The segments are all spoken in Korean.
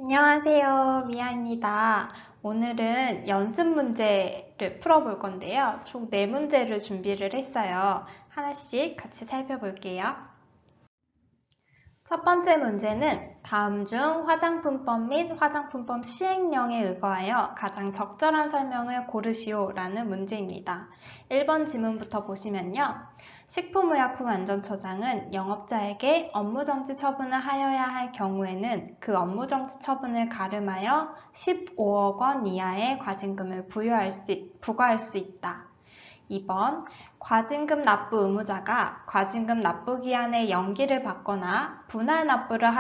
안녕하세요. 미아입니다. 오늘은 연습 문제를 풀어볼 건데요. 총 4문제를 준비를 했어요. 하나씩 같이 살펴볼게요. 첫 번째 문제는 다음 중 화장품법 및 화장품법 시행령에 의거하여 가장 적절한 설명을 고르시오 라는 문제입니다. 1번 지문부터 보시면요. 식품의약품안전처장은 영업자에게 업무정지 처분을 하여야 할 경우에는 그 업무정지 처분을 가름하여 15억 원 이하의 과징금을 부과할 수 있다. 2번 과징금 납부 의무자가 과징금 납부 기한의 연기를 받거나 분할 납부를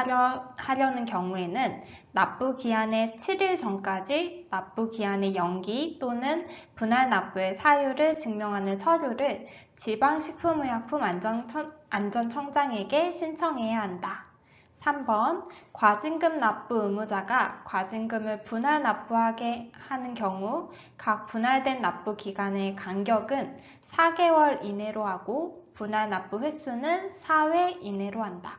하려는 경우에는 납부 기한의 7일 전까지 납부 기한의 연기 또는 분할 납부의 사유를 증명하는 서류를 지방식품의약품안전청장에게 신청해야 한다. 3번 과징금 납부 의무자가 과징금을 분할 납부하게 하는 경우 각 분할된 납부 기간의 간격은 4개월 이내로 하고 분할 납부 횟수는 4회 이내로 한다.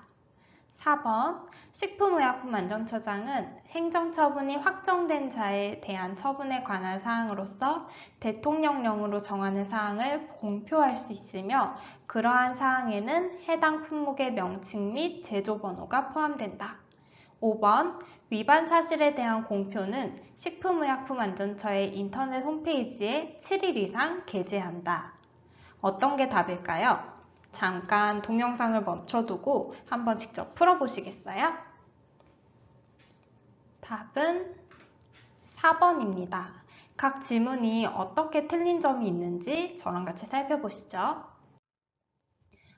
4번 식품의약품안전처장은 행정처분이 확정된 자에 대한 처분에 관한 사항으로서 대통령령으로 정하는 사항을 공표할 수 있으며 그러한 사항에는 해당 품목의 명칭 및 제조번호가 포함된다. 5번 위반 사실에 대한 공표는 식품의약품안전처의 인터넷 홈페이지에 7일 이상 게재한다. 어떤 게 답일까요? 잠깐 동영상을 멈춰두고 한번 직접 풀어보시겠어요? 답은 4번입니다. 각 지문이 어떻게 틀린 점이 있는지 저랑 같이 살펴보시죠.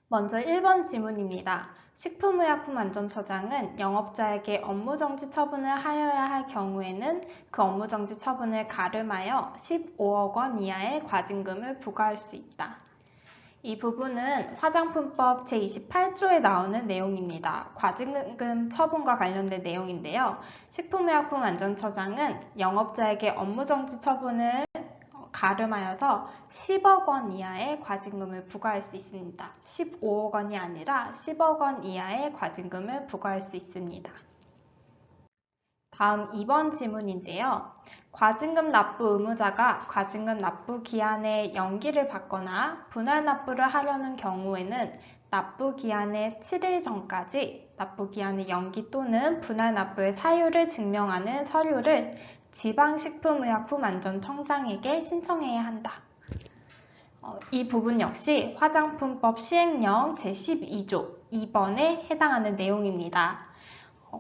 먼저 1번 지문입니다. 식품의약품안전처장은 영업자에게 업무정지 처분을 하여야 할 경우에는 그 업무정지 처분을 가름하여 15억 원 이하의 과징금을 부과할 수 있다. 이 부분은 화장품법 제28조에 나오는 내용입니다. 과징금 처분과 관련된 내용인데요. 식품의약품안전처장은 영업자에게 업무정지 처분을 가름하여서 10억 원 이하의 과징금을 부과할 수 있습니다. 15억 원이 아니라 10억 원 이하의 과징금을 부과할 수 있습니다. 다음 2번 질문인데요. 과징금 납부 의무자가 과징금 납부 기한의 연기를 받거나 분할 납부를 하려는 경우에는 납부 기한의 7일 전까지 납부 기한의 연기 또는 분할 납부의 사유를 증명하는 서류를 지방식품의약품안전청장에게 신청해야 한다. 이 부분 역시 화장품법 시행령 제12조 2번에 해당하는 내용입니다.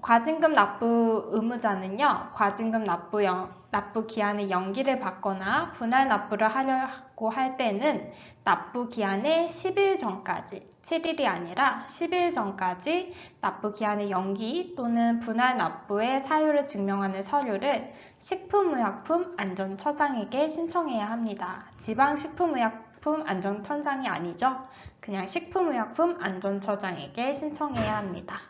과징금 납부 의무자는요, 과징금 납부 기한의 연기를 받거나 분할 납부를 하려고 할 때는 납부 기한의 10일 전까지, 7일이 아니라 10일 전까지 납부 기한의 연기 또는 분할 납부의 사유를 증명하는 서류를 식품의약품안전처장에게 신청해야 합니다. 지방식품의약품안전처장이 아니죠. 그냥 식품의약품안전처장에게 신청해야 합니다.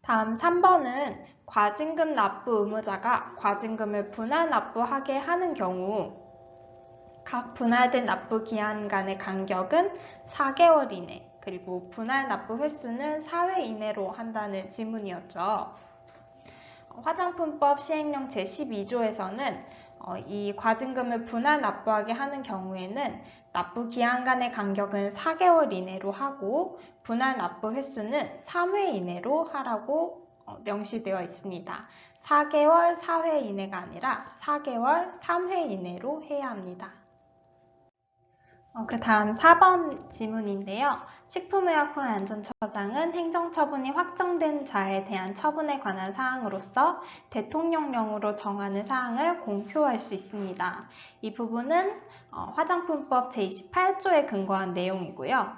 다음 3번은 과징금 납부 의무자가 과징금을 분할 납부하게 하는 경우 각 분할된 납부 기한 간의 간격은 4개월 이내 그리고 분할 납부 횟수는 4회 이내로 한다는 지문이었죠. 화장품법 시행령 제12조에서는 이 과징금을 분할 납부하게 하는 경우에는 납부 기한 간의 간격은 4개월 이내로 하고 분할 납부 횟수는 3회 이내로 하라고 명시되어 있습니다. 4개월 4회 이내가 아니라 4개월 3회 이내로 해야 합니다. 그 다음 4번 지문인데요. 식품의약품안전처장은 행정처분이 확정된 자에 대한 처분에 관한 사항으로서 대통령령으로 정하는 사항을 공표할 수 있습니다. 이 부분은 화장품법 제28조에 근거한 내용이고요.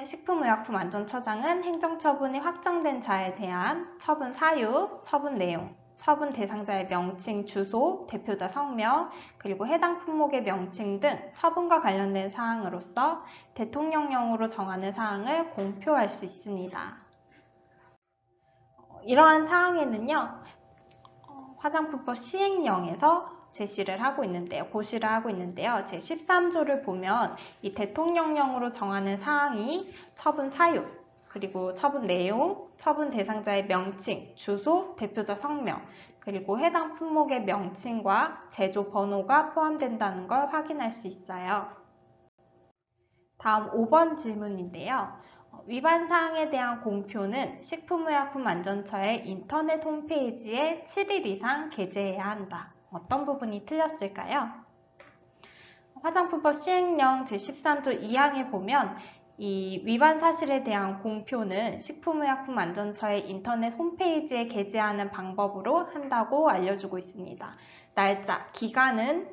식품의약품안전처장은 행정처분이 확정된 자에 대한 처분 사유, 처분 내용, 처분 대상자의 명칭, 주소, 대표자 성명, 그리고 해당 품목의 명칭 등 처분과 관련된 사항으로서 대통령령으로 정하는 사항을 공표할 수 있습니다. 이러한 사항에는요, 화장품법 시행령에서 고시를 하고 있는데요. 제13조를 보면 이 대통령령으로 정하는 사항이 처분 사유, 그리고 처분 내용, 처분 대상자의 명칭, 주소, 대표자 성명, 그리고 해당 품목의 명칭과 제조 번호가 포함된다는 걸 확인할 수 있어요. 다음 5번 질문인데요. 위반 사항에 대한 공표는 식품의약품안전처의 인터넷 홈페이지에 7일 이상 게재해야 한다. 어떤 부분이 틀렸을까요? 화장품법 시행령 제13조 2항에 보면 이 위반 사실에 대한 공표는 식품의약품안전처의 인터넷 홈페이지에 게재하는 방법으로 한다고 알려주고 있습니다. 날짜, 기간은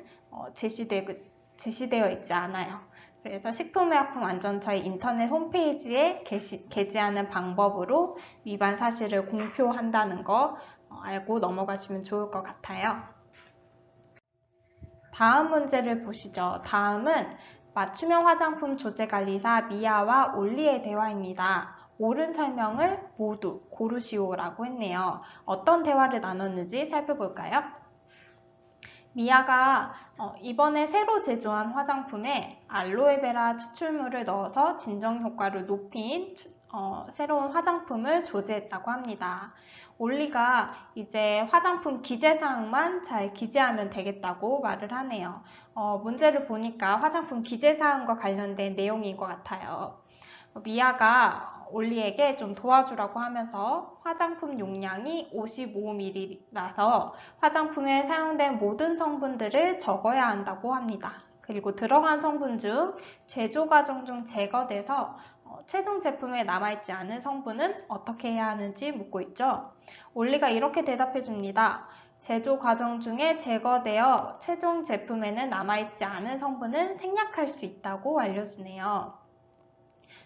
제시되어 있지 않아요. 그래서 식품의약품안전처의 인터넷 홈페이지에 게재하는 방법으로 위반 사실을 공표한다는 거 알고 넘어가시면 좋을 것 같아요. 다음 문제를 보시죠. 다음은 맞춤형 화장품 조제관리사 미아와 올리의 대화입니다. 옳은 설명을 모두 고르시오라고 했네요. 어떤 대화를 나눴는지 살펴볼까요? 미아가 이번에 새로 제조한 화장품에 알로에베라 추출물을 넣어서 진정 효과를 높인 새로운 화장품을 조제했다고 합니다. 올리가 이제 화장품 기재사항만 잘 기재하면 되겠다고 말을 하네요. 문제를 보니까 화장품 기재사항과 관련된 내용인 것 같아요. 미아가 올리에게 좀 도와주라고 하면서 화장품 용량이 55ml라서 화장품에 사용된 모든 성분들을 적어야 한다고 합니다. 그리고 들어간 성분 중 제조 과정 중 제거돼서 최종 제품에 남아있지 않은 성분은 어떻게 해야 하는지 묻고 있죠. 올리가 이렇게 대답해 줍니다. 제조 과정 중에 제거되어 최종 제품에는 남아있지 않은 성분은 생략할 수 있다고 알려주네요.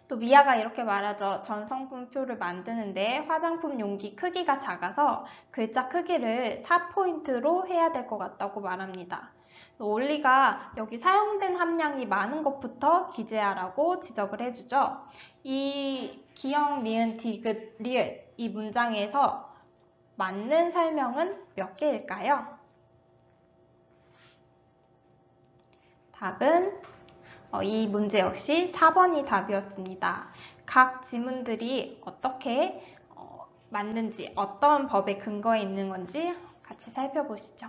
또 미아가 이렇게 말하죠. 전 성분표를 만드는데 화장품 용기 크기가 작아서 글자 크기를 4포인트로 해야 될 것 같다고 말합니다. 올리가 여기 사용된 함량이 많은 것부터 기재하라고 지적을 해주죠. 이 기역, 니은, 디귿, 리을 이 문장에서 맞는 설명은 몇 개일까요? 답은 이 문제 역시 4번이 답이었습니다. 각 지문들이 어떻게 맞는지, 어떤 법에 근거해 있는 건지 같이 살펴보시죠.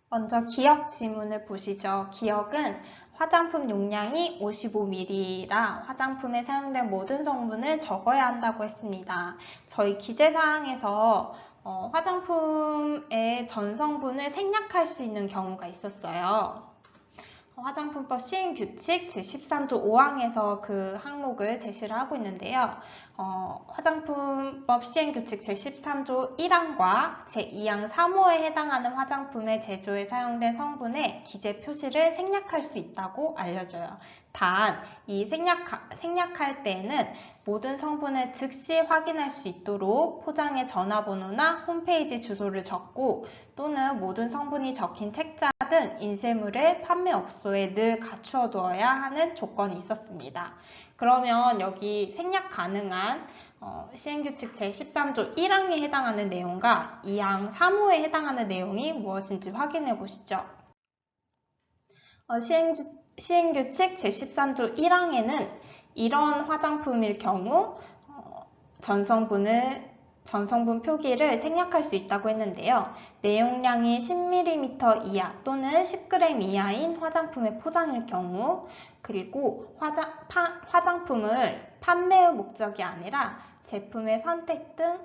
먼저 기역 지문을 보시죠. 기역은 화장품 용량이 55ml라 화장품에 사용된 모든 성분을 적어야 한다고 했습니다. 저희 기재사항에서 화장품의 전 성분을 생략할 수 있는 경우가 있었어요. 화장품법 시행규칙 제13조 5항에서 그 항목을 제시를 하고 있는데요. 화장품법 시행규칙 제13조 1항과 제2항 3호에 해당하는 화장품의 제조에 사용된 성분의 기재 표시를 생략할 수 있다고 알려져요. 단, 이 생략할 때에는 모든 성분을 즉시 확인할 수 있도록 포장의 전화번호나 홈페이지 주소를 적고 또는 모든 성분이 적힌 책자 등 인쇄물을 판매업소에 늘 갖추어 두어야 하는 조건이 있었습니다. 그러면 여기 생략 가능한 시행규칙 제13조 1항에 해당하는 내용과 2항 3호에 해당하는 내용이 무엇인지 확인해 보시죠. 시행규칙 제13조 1항에는 이런 화장품일 경우 전성분 표기를 생략할 수 있다고 했는데요. 내용량이 10ml 이하 또는 10g 이하인 화장품의 포장일 경우, 그리고 화장품을 판매의 목적이 아니라 제품의 선택 등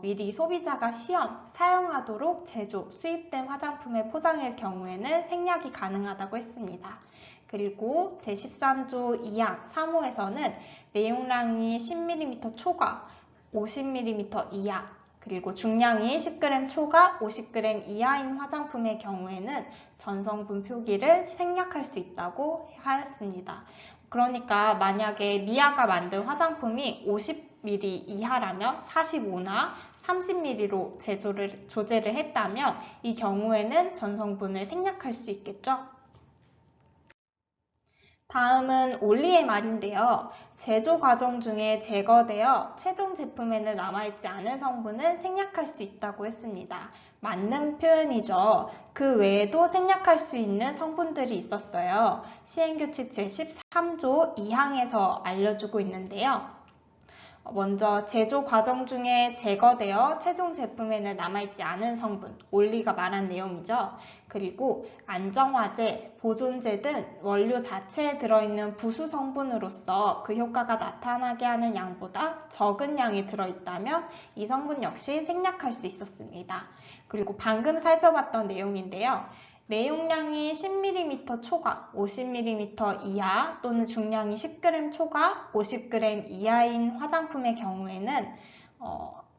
미리 소비자가 시험, 사용하도록 제조, 수입된 화장품의 포장일 경우에는 생략이 가능하다고 했습니다. 그리고 제13조 2항 3호에서는 내용량이 10ml 초과, 50ml 이하, 그리고 중량이 10g 초과, 50g 이하인 화장품의 경우에는 전성분 표기를 생략할 수 있다고 하였습니다. 그러니까 만약에 미아가 만든 화장품이 50ml 이하라면 45나 30ml로 조제를 했다면 이 경우에는 전성분을 생략할 수 있겠죠? 다음은 올리의 말인데요. 제조 과정 중에 제거되어 최종 제품에는 남아있지 않은 성분은 생략할 수 있다고 했습니다. 맞는 표현이죠. 그 외에도 생략할 수 있는 성분들이 있었어요. 시행규칙 제13조 2항에서 알려주고 있는데요. 먼저 제조 과정 중에 제거되어 최종 제품에는 남아있지 않은 성분, 올리가 말한 내용이죠. 그리고 안정화제, 보존제 등 원료 자체에 들어있는 부수 성분으로서 그 효과가 나타나게 하는 양보다 적은 양이 들어있다면 이 성분 역시 생략할 수 있었습니다. 그리고 방금 살펴봤던 내용인데요. 내용량이 10ml 초과, 50ml 이하 또는 중량이 10g 초과, 50g 이하인 화장품의 경우에는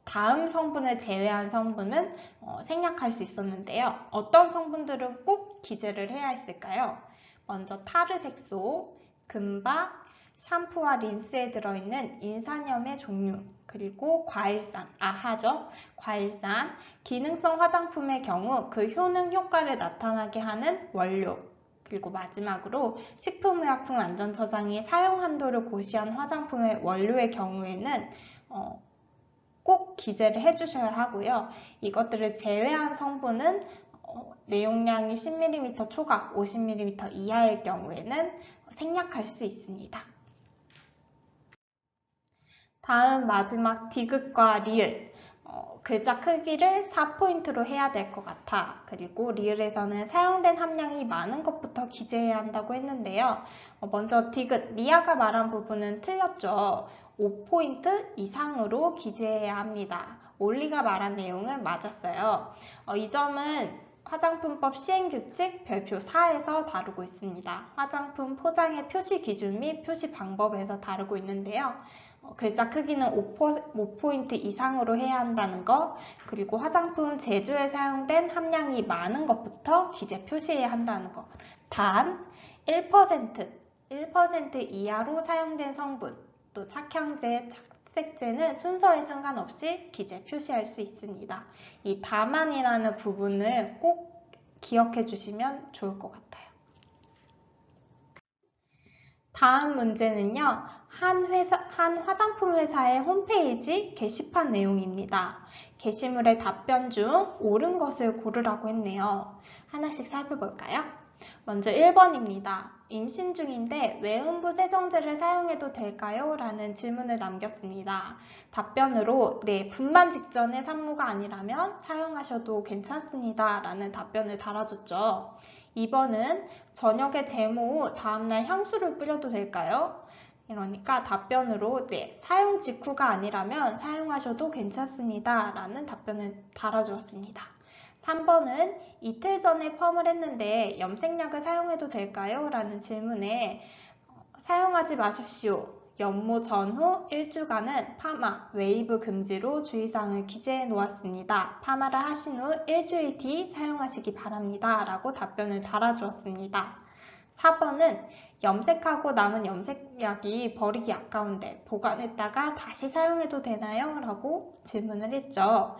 다음 성분을 제외한 성분은 생략할 수 있었는데요. 어떤 성분들은 꼭 기재를 해야 했을까요? 먼저 타르색소, 금박, 샴푸와 린스에 들어있는 인산염의 종류, 그리고 과일산, 아하죠. 과일산, 기능성 화장품의 경우 그 효능 효과를 나타나게 하는 원료, 그리고 마지막으로 식품의약품안전처장이 사용 한도를 고시한 화장품의 원료의 경우에는 꼭 기재를 해주셔야 하고요. 이것들을 제외한 성분은 내용량이 10ml 초과, 50ml 이하일 경우에는 생략할 수 있습니다. 다음 마지막 디귿과 리을. 글자 크기를 4포인트로 해야 될 것 같아. 그리고 리을에서는 사용된 함량이 많은 것부터 기재해야 한다고 했는데요. 먼저 디귿, 리아가 말한 부분은 틀렸죠. 5포인트 이상으로 기재해야 합니다. 올리가 말한 내용은 맞았어요. 이 점은 화장품법 시행규칙 별표 4에서 다루고 있습니다. 화장품 포장의 표시 기준 및 표시 방법에서 다루고 있는데요. 글자 크기는 5포인트 이상으로 해야 한다는 거, 그리고 화장품 제조에 사용된 함량이 많은 것부터 기재 표시해야 한다는 거. 단 1% 이하로 사용된 성분, 또 착향제, 착색제는 순서에 상관없이 기재 표시할 수 있습니다. 이 다만이라는 부분을 꼭 기억해 주시면 좋을 것 같아요. 다음 문제는요. 한 화장품 회사의 홈페이지 게시판 내용입니다. 게시물의 답변 중 옳은 것을 고르라고 했네요. 하나씩 살펴볼까요? 먼저 1번입니다. 임신 중인데 외음부 세정제를 사용해도 될까요? 라는 질문을 남겼습니다. 답변으로 네, 분만 직전에 산모가 아니라면 사용하셔도 괜찮습니다. 라는 답변을 달아줬죠. 2번은 저녁에 제모 후 다음날 향수를 뿌려도 될까요? 이러니까 답변으로 네, 사용 직후가 아니라면 사용하셔도 괜찮습니다. 라는 답변을 달아주었습니다. 3번은 이틀 전에 펌을 했는데 염색약을 사용해도 될까요? 라는 질문에 사용하지 마십시오. 연모 전후 1주간은 파마, 웨이브 금지로 주의사항을 기재해 놓았습니다. 파마를 하신 후 일주일 뒤 사용하시기 바랍니다. 라고 답변을 달아주었습니다. 4번은 염색하고 남은 염색약이 버리기 아까운데 보관했다가 다시 사용해도 되나요? 라고 질문을 했죠.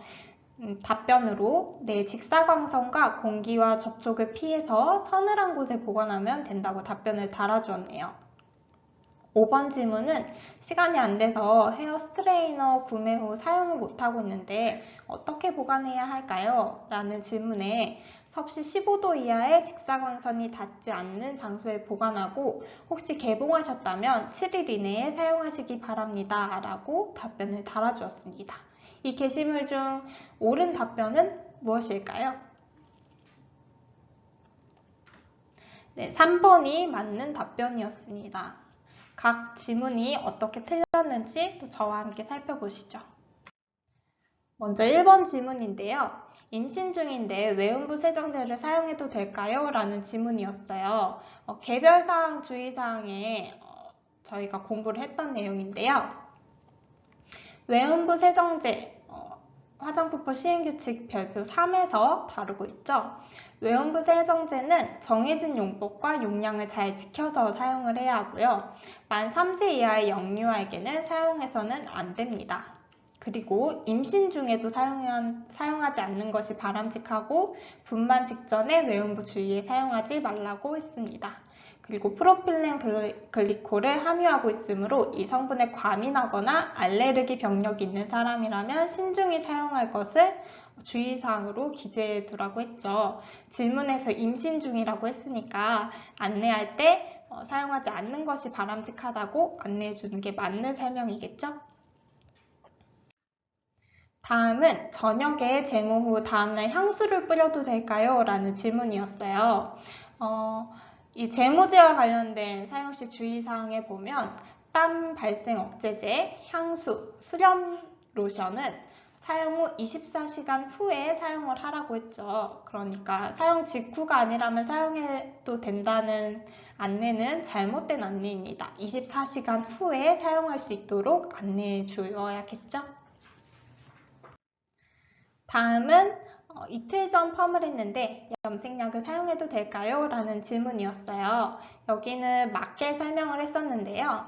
답변으로 네, 직사광선과 공기와 접촉을 피해서 서늘한 곳에 보관하면 된다고 답변을 달아주었네요. 5번 질문은 시간이 안 돼서 헤어 스트레이너 구매 후 사용을 못하고 있는데 어떻게 보관해야 할까요? 라는 질문에 섭씨 15도 이하의 직사광선이 닿지 않는 장소에 보관하고 혹시 개봉하셨다면 7일 이내에 사용하시기 바랍니다. 라고 답변을 달아주었습니다. 이 게시물 중 옳은 답변은 무엇일까요? 네, 3번이 맞는 답변이었습니다. 각 지문이 어떻게 틀렸는지 또 저와 함께 살펴보시죠. 먼저 1번 지문인데요. 임신 중인데 외음부 세정제를 사용해도 될까요? 라는 지문이었어요. 개별사항 주의사항에 저희가 공부를 했던 내용인데요. 외음부 세정제 화장품법 시행규칙 별표 3에서 다루고 있죠. 외음부 세정제는 정해진 용법과 용량을 잘 지켜서 사용을 해야 하고요. 만 3세 이하의 영유아에게는 사용해서는 안 됩니다. 그리고 임신 중에도 사용하지 않는 것이 바람직하고 분만 직전에 외음부 주위에 사용하지 말라고 했습니다. 그리고 프로필렌 글리콜을 함유하고 있으므로 이 성분에 과민하거나 알레르기 병력이 있는 사람이라면 신중히 사용할 것을 주의사항으로 기재해 두라고 했죠. 질문에서 임신 중이라고 했으니까 안내할 때 사용하지 않는 것이 바람직하다고 안내해 주는 게 맞는 설명이겠죠? 다음은 저녁에 제모 후 다음날 향수를 뿌려도 될까요? 라는 질문이었어요. 이 제모제와 관련된 사용시 주의사항에 보면 땀 발생 억제제, 향수, 수렴 로션은 사용 후 24시간 후에 사용을 하라고 했죠. 그러니까 사용 직후가 아니라면 사용해도 된다는 안내는 잘못된 안내입니다. 24시간 후에 사용할 수 있도록 안내해 주어야겠죠. 다음은 이틀 전 펌을 했는데 염색약을 사용해도 될까요? 라는 질문이었어요. 여기는 맞게 설명을 했었는데요.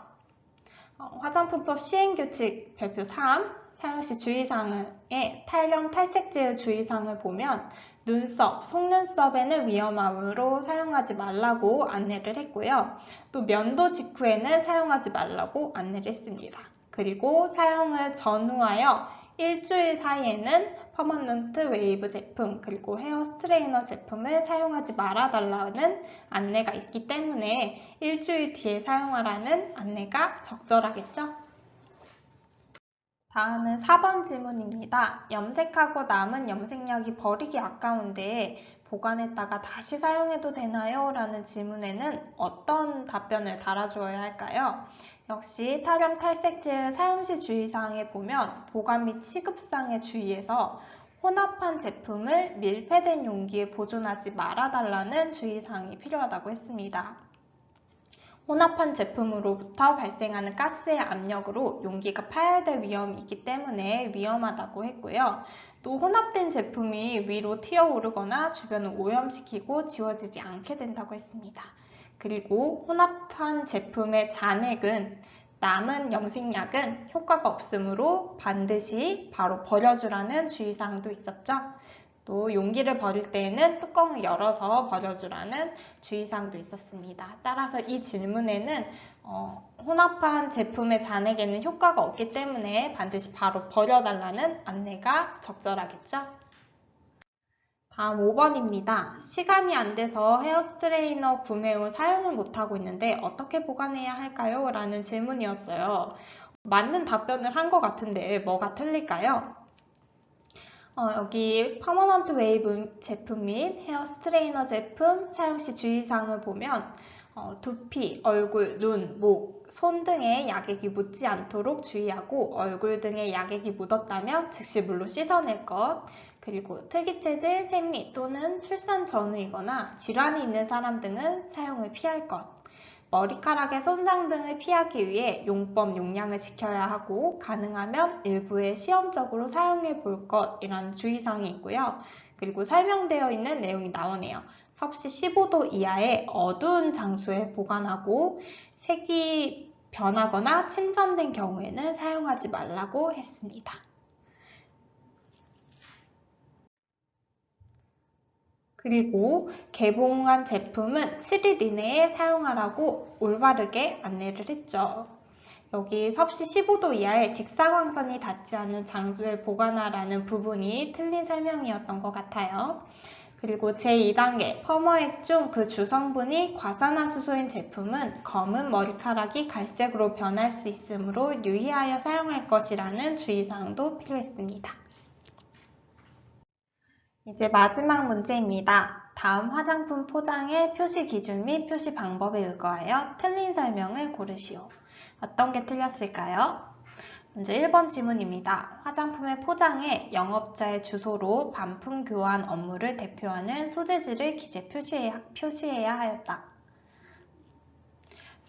화장품법 시행규칙 별표 3 사용시 주의사항에 탈염 탈색제의 주의사항을 보면 눈썹, 속눈썹에는 위험하므로 사용하지 말라고 안내를 했고요. 또 면도 직후에는 사용하지 말라고 안내를 했습니다. 그리고 사용을 전후하여 일주일 사이에는 퍼머넌트 웨이브 제품 그리고 헤어 스트레이너 제품을 사용하지 말아달라는 안내가 있기 때문에 일주일 뒤에 사용하라는 안내가 적절하겠죠? 다음은 4번 질문입니다. 염색하고 남은 염색약이 버리기 아까운데 보관했다가 다시 사용해도 되나요? 라는 질문에는 어떤 답변을 달아주어야 할까요? 역시 탈염 탈색제의 사용시 주의사항에 보면 보관 및 시급상에 주의해서 혼합한 제품을 밀폐된 용기에 보존하지 말아달라는 주의사항이 필요하다고 했습니다. 혼합한 제품으로부터 발생하는 가스의 압력으로 용기가 파열될 위험이 있기 때문에 위험하다고 했고요. 또 혼합된 제품이 위로 튀어오르거나 주변을 오염시키고 지워지지 않게 된다고 했습니다. 그리고 혼합한 제품의 잔액은 남은 염색약은 효과가 없으므로 반드시 바로 버려주라는 주의사항도 있었죠. 또 용기를 버릴 때에는 뚜껑을 열어서 버려주라는 주의사항도 있었습니다. 따라서 이 질문에는 혼합한 제품의 잔액에는 효과가 없기 때문에 반드시 바로 버려달라는 안내가 적절하겠죠? 다음 5번입니다. 시간이 안 돼서 헤어 스트레이너 구매 후 사용을 못하고 있는데 어떻게 보관해야 할까요? 라는 질문이었어요. 맞는 답변을 한 것 같은데 뭐가 틀릴까요? 여기 퍼머넌트 웨이브 제품 및 헤어 스트레이너 제품 사용 시 주의사항을 보면 두피, 얼굴, 눈, 목, 손 등에 약액이 묻지 않도록 주의하고 얼굴 등에 약액이 묻었다면 즉시 물로 씻어낼 것, 그리고 특이체질, 생리 또는 출산 전후이거나 질환이 있는 사람 등은 사용을 피할 것, 머리카락의 손상 등을 피하기 위해 용법 용량을 지켜야 하고 가능하면 일부에 시험적으로 사용해 볼 것 이런 주의사항이 있고요. 그리고 설명되어 있는 내용이 나오네요. 섭씨 15도 이하의 어두운 장소에 보관하고 색이 변하거나 침전된 경우에는 사용하지 말라고 했습니다. 그리고 개봉한 제품은 7일 이내에 사용하라고 올바르게 안내를 했죠. 여기 섭씨 15도 이하의 직사광선이 닿지 않는 장소에 보관하라는 부분이 틀린 설명이었던 것 같아요. 그리고 제2단계 펌어액 중 그 주성분이 과산화수소인 제품은 검은 머리카락이 갈색으로 변할 수 있으므로 유의하여 사용할 것이라는 주의사항도 필요했습니다. 이제 마지막 문제입니다. 다음 화장품 포장의 표시 기준 및 표시 방법에 의거하여 틀린 설명을 고르시오. 어떤 게 틀렸을까요? 먼저 1번 질문입니다. 화장품의 포장에 영업자의 주소로 반품 교환 업무를 대표하는 소재지를 기재 표시해야 하였다.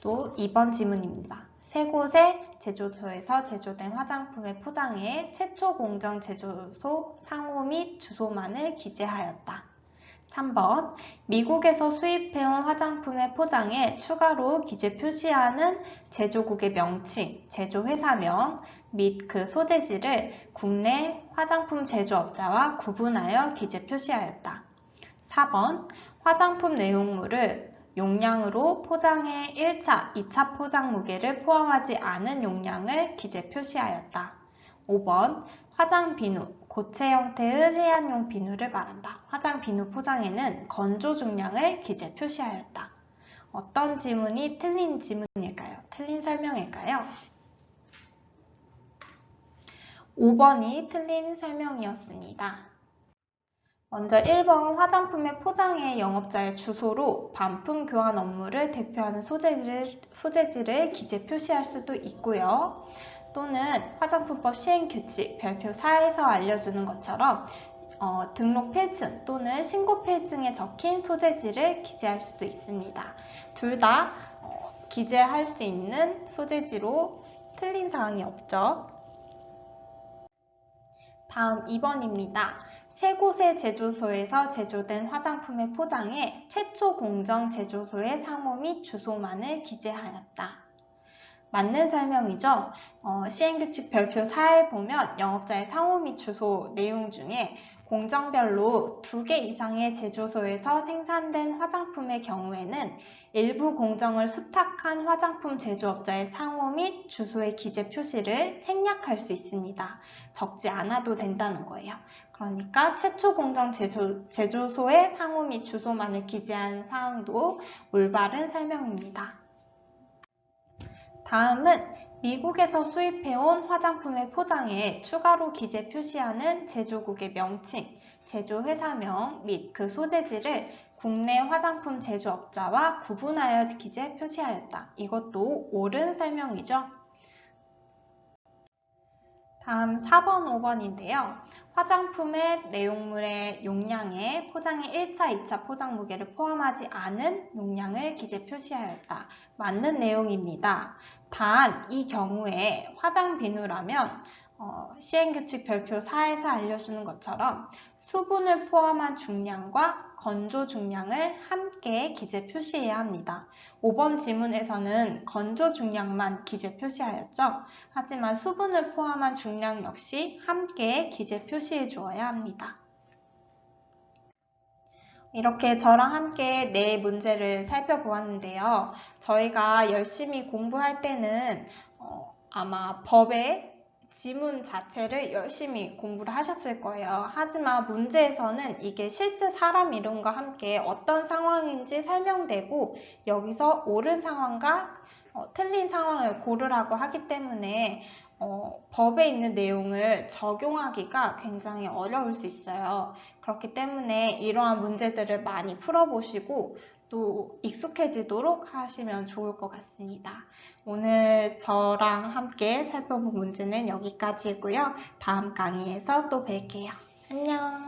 또 2번 질문입니다. 세 곳의 제조소에서 제조된 화장품의 포장에 최초 공정 제조소 상호 및 주소만을 기재하였다. 3번 미국에서 수입해온 화장품의 포장에 추가로 기재 표시하는 제조국의 명칭, 제조회사명 및 그 소재지를 국내 화장품 제조업자와 구분하여 기재 표시하였다. 4번 화장품 내용물을 용량으로 포장의 1차, 2차 포장 무게를 포함하지 않은 용량을 기재 표시하였다. 5번 화장 비누, 고체 형태의 세안용 비누를 말한다. 화장 비누 포장에는 건조 중량을 기재 표시하였다. 어떤 질문이 틀린 질문일까요? 틀린 설명일까요? 5번이 틀린 설명이었습니다. 먼저 1번 화장품의 포장에 영업자의 주소로 반품 교환 업무를 대표하는 소재지를 기재 표시할 수도 있고요. 또는 화장품법 시행규칙 별표 4에서 알려주는 것처럼 등록 필증 또는 신고 필증에 적힌 소재지를 기재할 수도 있습니다. 둘 다 기재할 수 있는 소재지로 틀린 사항이 없죠. 다음 2번입니다. 세 곳의 제조소에서 제조된 화장품의 포장에 최초 공정 제조소의 상호 및 주소만을 기재하였다. 맞는 설명이죠. 시행규칙 별표 4에 보면 영업자의 상호 및 주소 내용 중에 공정별로 2개 이상의 제조소에서 생산된 화장품의 경우에는 일부 공정을 수탁한 화장품 제조업자의 상호 및 주소의 기재 표시를 생략할 수 있습니다. 적지 않아도 된다는 거예요. 그러니까 최초 공정 제조소의 상호 및 주소만을 기재한 사항도 올바른 설명입니다. 다음은 미국에서 수입해온 화장품의 포장에 추가로 기재 표시하는 제조국의 명칭, 제조회사명 및 그 소재지를 국내 화장품 제조업자와 구분하여 기재 표시하였다. 이것도 옳은 설명이죠. 다음 4번, 5번인데요. 화장품의 내용물의 용량에 포장의 1차, 2차 포장 무게를 포함하지 않은 용량을 기재 표시하였다. 맞는 내용입니다. 단 이 경우에 화장 비누라면 시행규칙 별표 4에서 알려주는 것처럼 수분을 포함한 중량과 건조 중량을 함께 기재 표시해야 합니다. 5번 지문에서는 건조 중량만 기재 표시하였죠. 하지만 수분을 포함한 중량 역시 함께 기재 표시해 주어야 합니다. 이렇게 저랑 함께 네 문제를 살펴보았는데요. 저희가 열심히 공부할 때는 아마 법의 지문 자체를 열심히 공부를 하셨을 거예요. 하지만 문제에서는 이게 실제 사람 이름과 함께 어떤 상황인지 설명되고 여기서 옳은 상황과 틀린 상황을 고르라고 하기 때문에 법에 있는 내용을 적용하기가 굉장히 어려울 수 있어요. 그렇기 때문에 이러한 문제들을 많이 풀어보시고 또 익숙해지도록 하시면 좋을 것 같습니다. 오늘 저랑 함께 살펴본 문제는 여기까지고요. 다음 강의에서 또 뵐게요. 안녕!